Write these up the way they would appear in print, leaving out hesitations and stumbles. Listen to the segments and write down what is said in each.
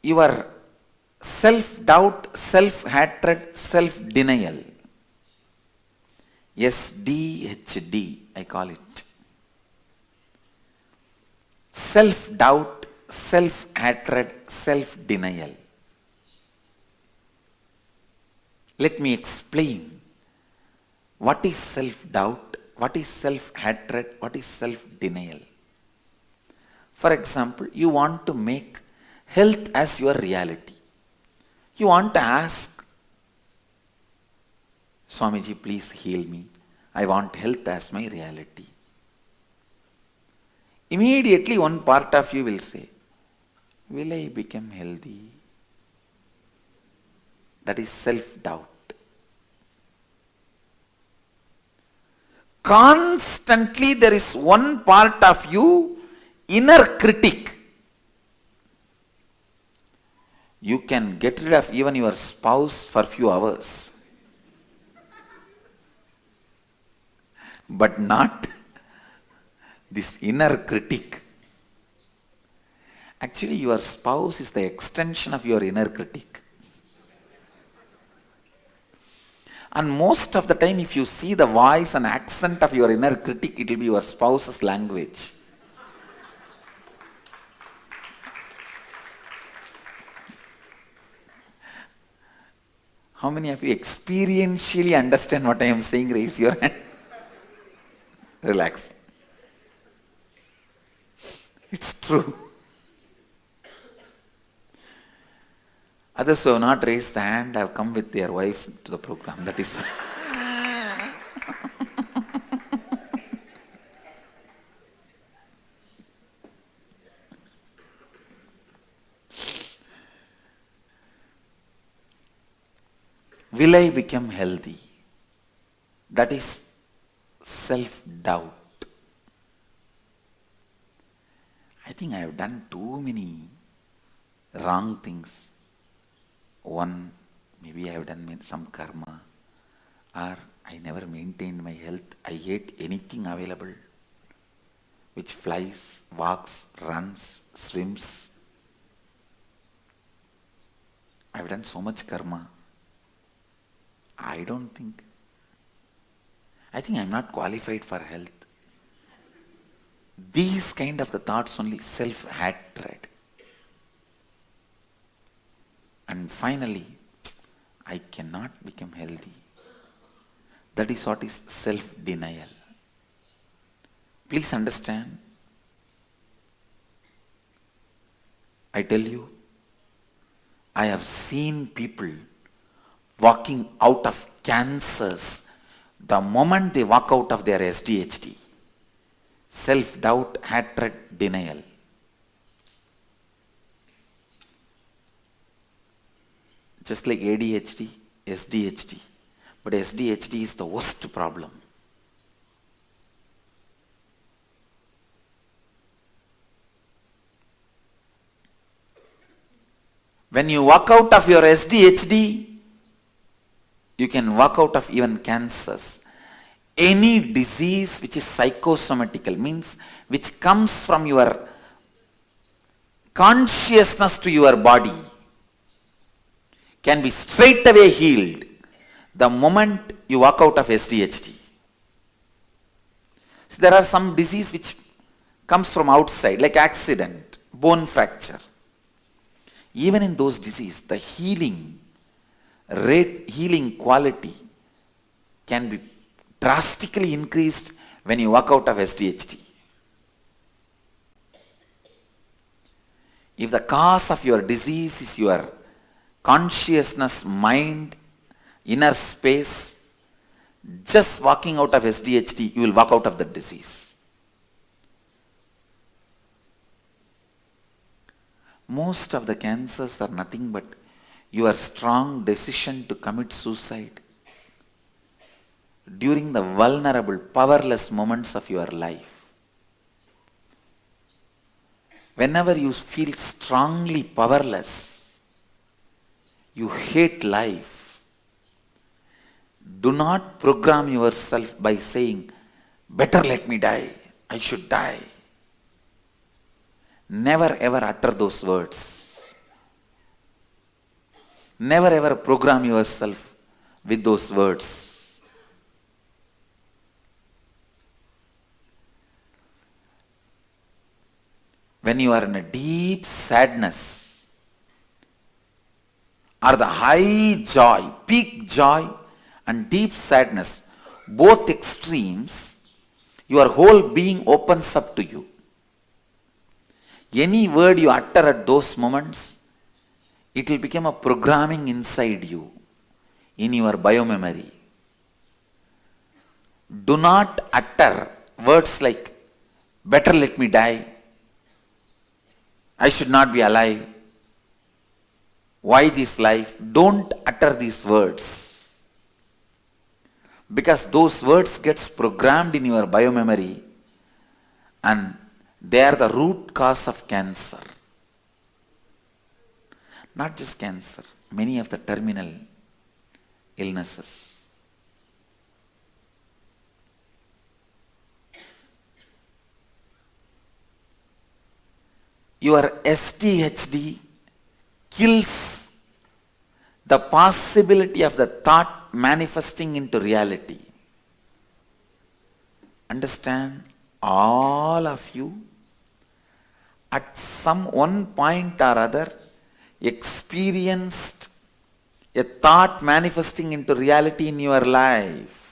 your self-doubt, self-hatred, self-denial. SDHD, I call it. Self-doubt, self-hatred, self-denial. Let me explain. What is self-doubt? What is self-hatred? What is self-denial? For example, you want to make health as your reality. You want to ask, Swamiji, please heal me. I want health as my reality. Immediately one part of you will say, will I become healthy? That is self-doubt. Constantly there is one part of you, inner critic. You can get rid of even your spouse for few hours. But not this inner critic. Actually, your spouse is the extension of your inner critic. And most of the time, if you see the voice and accent of your inner critic, it will be your spouse's language. How many of you experientially understand what I am saying? Raise your hand. Relax. It's true. Others who have not raised the hand have come with their wives to the program. That is. Will I become healthy? That is self-doubt. I think I have done too many wrong things. One, maybe I have done some karma, or I never maintained my health. I ate anything available which flies, walks, runs, swims. I have done so much karma. I think I am not qualified for health. These kind of the thoughts only, self-hatred. And finally, I cannot become healthy. That is what is self-denial. Please understand. I tell you, I have seen people walking out of cancers the moment they walk out of their SDHD. Self-doubt, hatred, denial. Just like ADHD, SDHD. But SDHD is the worst problem. When you walk out of your SDHD, you can walk out of even cancers. Any disease which is psychosomatical, means which comes from your consciousness to your body, can be straight away healed the moment you walk out of SDHD. So there are some disease which comes from outside, like accident, bone fracture. Even in those diseases, the healing rate, healing quality can be drastically increased when you walk out of SDHD. If the cause of your disease is your consciousness, mind, inner space, just walking out of SDHD, you will walk out of the disease. Most of the cancers are nothing but your strong decision to commit suicide during the vulnerable, powerless moments of your life. Whenever you feel strongly powerless, you hate life, do not program yourself by saying, better let me die, I should die. Never ever utter those words. Never ever program yourself with those words. When you are in a deep sadness or the high joy, peak joy and deep sadness, both extremes, your whole being opens up to you. Any word you utter at those moments, it will become a programming inside you, in your biomemory. Do not utter words like, better let me die, I should not be alive, why this life? Don't utter these words. Because those words gets programmed in your biomemory and they are the root cause of cancer. Not just cancer, many of the terminal illnesses. Your SDHD kills the possibility of the thought manifesting into reality. Understand, all of you at some one point or other experienced a thought manifesting into reality in your life.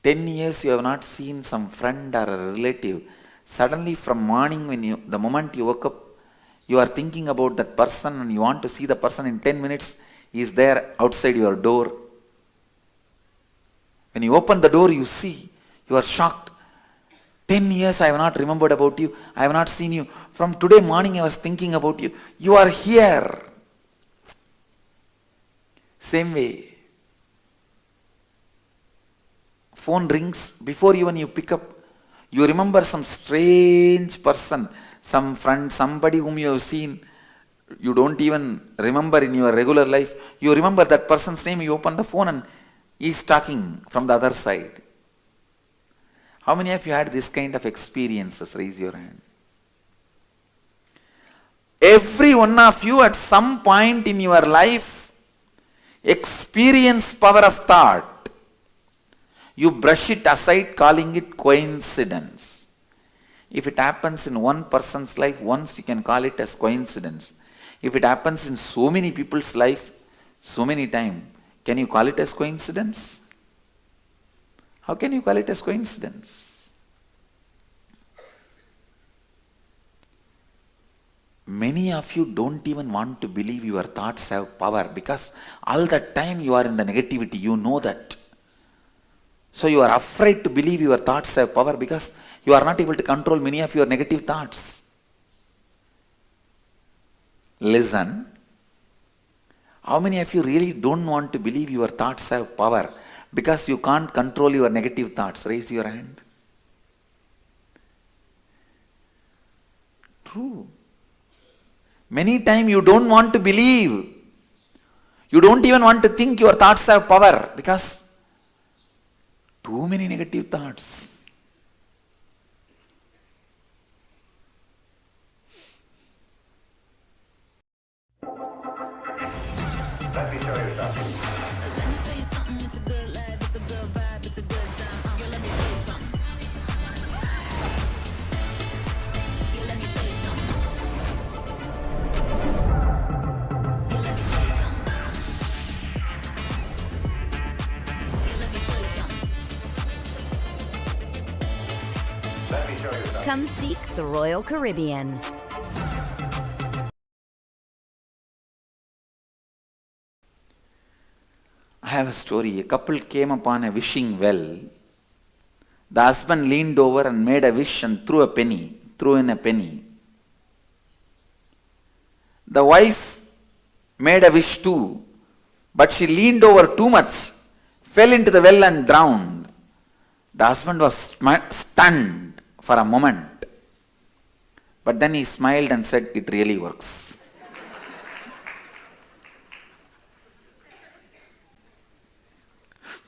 Ten years you have not seen some friend or a relative. Suddenly from morning, the moment you woke up, you are thinking about that person and you want to see the person in 10 minutes. He is there outside your door. When you open the door, you see, you are shocked. 10 years I have not remembered about you. I have not seen you. From today morning I was thinking about you. You are here. Same way. Phone rings, before even you pick up, you remember some strange person, some friend, somebody whom you have seen, you don't even remember in your regular life. You remember that person's name, you open the phone and he is talking from the other side. How many of you had this kind of experiences? Raise your hand. Every one of you at some point in your life experience power of thought. You brush it aside calling it coincidence. If it happens in one person's life once, you can call it as coincidence. If it happens in so many people's life, so many times, can you call it as coincidence? How can you call it as coincidence? Many of you don't even want to believe your thoughts have power because all the time you are in the negativity, you know that. So you are afraid to believe your thoughts have power because you are not able to control many of your negative thoughts. Listen, how many of you really don't want to believe your thoughts have power because you can't control your negative thoughts? Raise your hand. True. Many times you don't want to believe. You don't even want to think your thoughts have power because too many negative thoughts. Let me show you something. Let me show you something. It's a good life. It's a good vibe. It's a good time. Yo, let me show you something. Yo, let me show you something. Yo, let me show you something. Yo, let me show you something. Let me show you something. Come seek the Royal Caribbean. I have a story. A couple came upon a wishing well. The husband leaned over and made a wish and threw in a penny. The wife made a wish too, but she leaned over too much, fell into the well and drowned. The husband was stunned for a moment, but then he smiled and said, "It really works."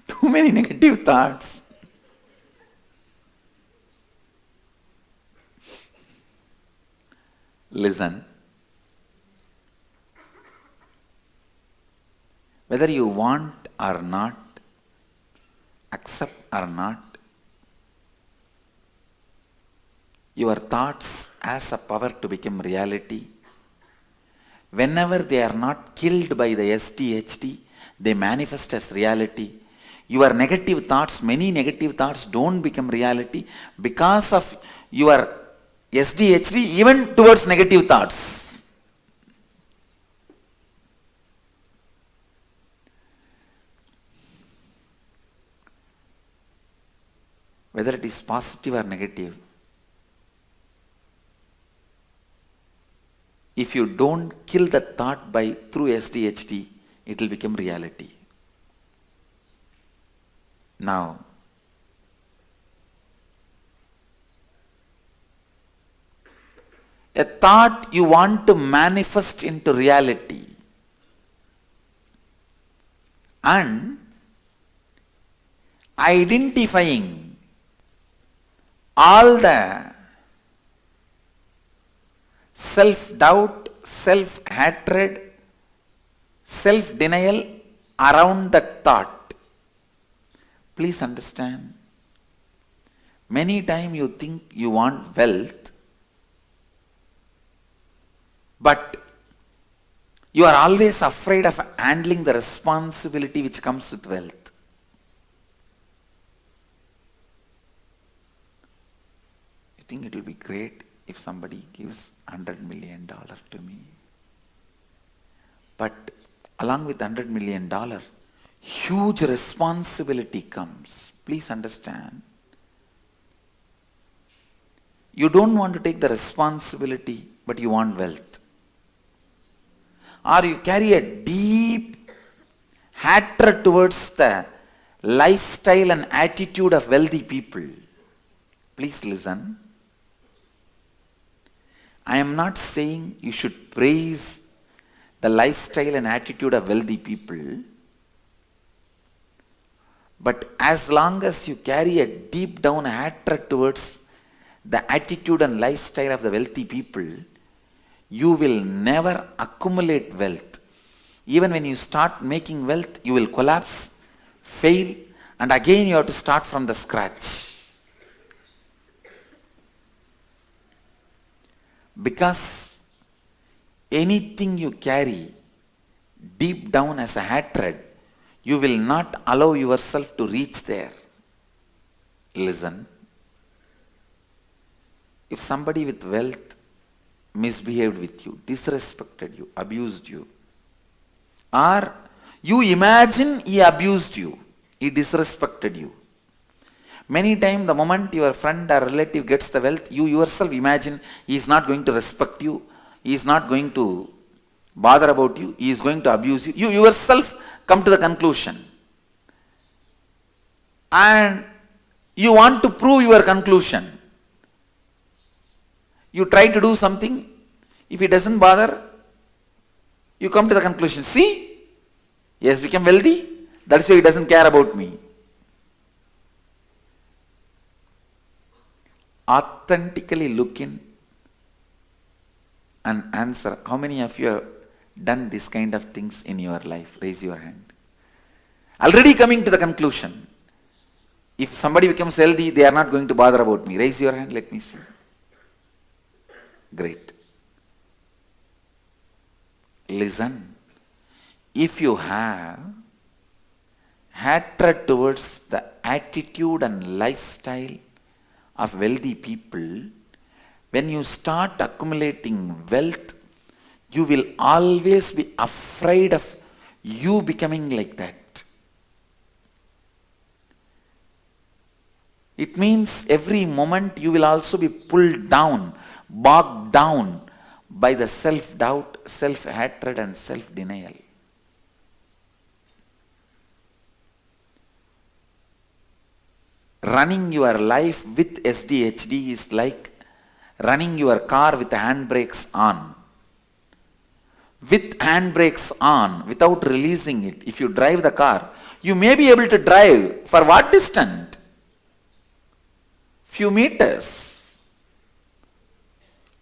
Too many negative thoughts. Listen. Whether you want or not, accept or not, your thoughts as a power to become reality, whenever they are not killed by the SDHD, they manifest as reality. Your negative thoughts, many negative thoughts don't become reality because of your SDHD, even towards negative thoughts. Whether it is positive or negative, if you don't kill the thought through SDHD, it will become reality. Now, a thought you want to manifest into reality, and identifying all the self-doubt, self-hatred, self-denial around that thought. Please understand, many times you think you want wealth, but you are always afraid of handling the responsibility which comes with wealth. You think it will be great if somebody gives $100 million to me. But along with $100 million, huge responsibility comes. Please understand. You don't want to take the responsibility, but you want wealth. Or you carry a deep hatred towards the lifestyle and attitude of wealthy people. Please listen. I am not saying you should praise the lifestyle and attitude of wealthy people, but as long as you carry a deep down hatred towards the attitude and lifestyle of the wealthy people, you will never accumulate wealth. Even when you start making wealth, you will collapse, fail, and again you have to start from the scratch. Because anything you carry deep down as a hatred, you will not allow yourself to reach there. Listen. If somebody with wealth misbehaved with you, disrespected you, abused you, or you imagine he abused you, he disrespected you. Many times the moment your friend or relative gets the wealth, you yourself imagine he is not going to respect you, he is not going to bother about you, he is going to abuse you. You yourself come to the conclusion. And you want to prove your conclusion. You try to do something, if he doesn't bother, you come to the conclusion, see, he has become wealthy, that's why he doesn't care about me. Authentically look in and answer. How many of you have done this kind of things in your life? Raise your hand. Already coming to the conclusion. If somebody becomes healthy, they are not going to bother about me. Raise your hand, let me see. Great. Listen. If you have hatred towards the attitude and lifestyle of wealthy people, when you start accumulating wealth, you will always be afraid of you becoming like that. It means every moment you will also be pulled down, bogged down by the self-doubt, self-hatred and self-denial. Running your life with SDHD is like running your car with the handbrakes on. With handbrakes on, without releasing it, if you drive the car, you may be able to drive for what distance? Few meters.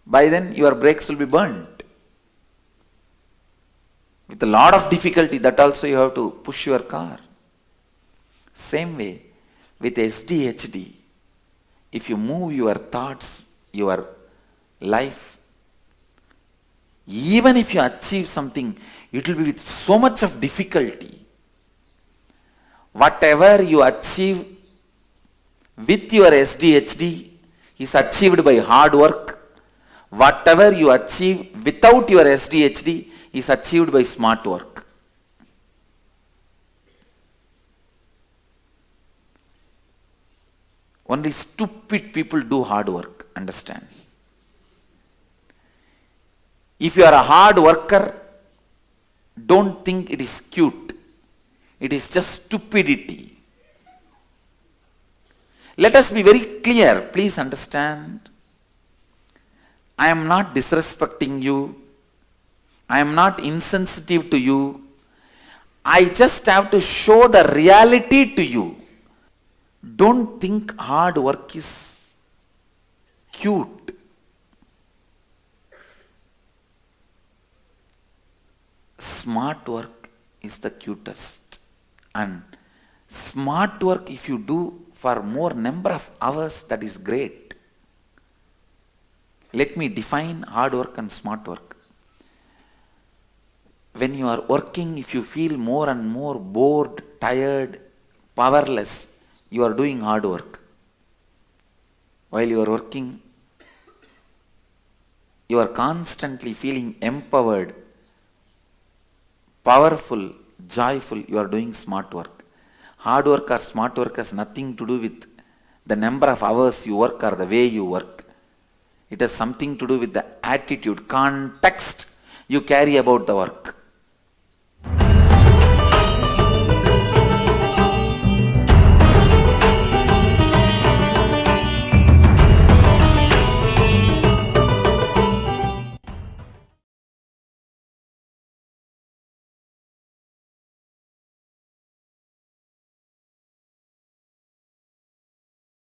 By then your brakes will be burnt. With a lot of difficulty, that also you have to push your car. Same way, with SDHD, if you move your thoughts, your life, even if you achieve something, it will be with so much of difficulty. Whatever you achieve with your SDHD is achieved by hard work. Whatever you achieve without your SDHD is achieved by smart work. Only stupid people do hard work, understand. If you are a hard worker, don't think it is cute. It is just stupidity. Let us be very clear, please understand. I am not disrespecting you. I am not insensitive to you. I just have to show the reality to you. Don't think hard work is cute. Smart work is the cutest. And smart work, if you do for more number of hours, that is great. Let me define hard work and smart work. When you are working, if you feel more and more bored, tired, powerless, you are doing hard work. While you are working, you are constantly feeling empowered, powerful, joyful, you are doing smart work. Hard work or smart work has nothing to do with the number of hours you work or the way you work. It has something to do with the attitude, context you carry about the work.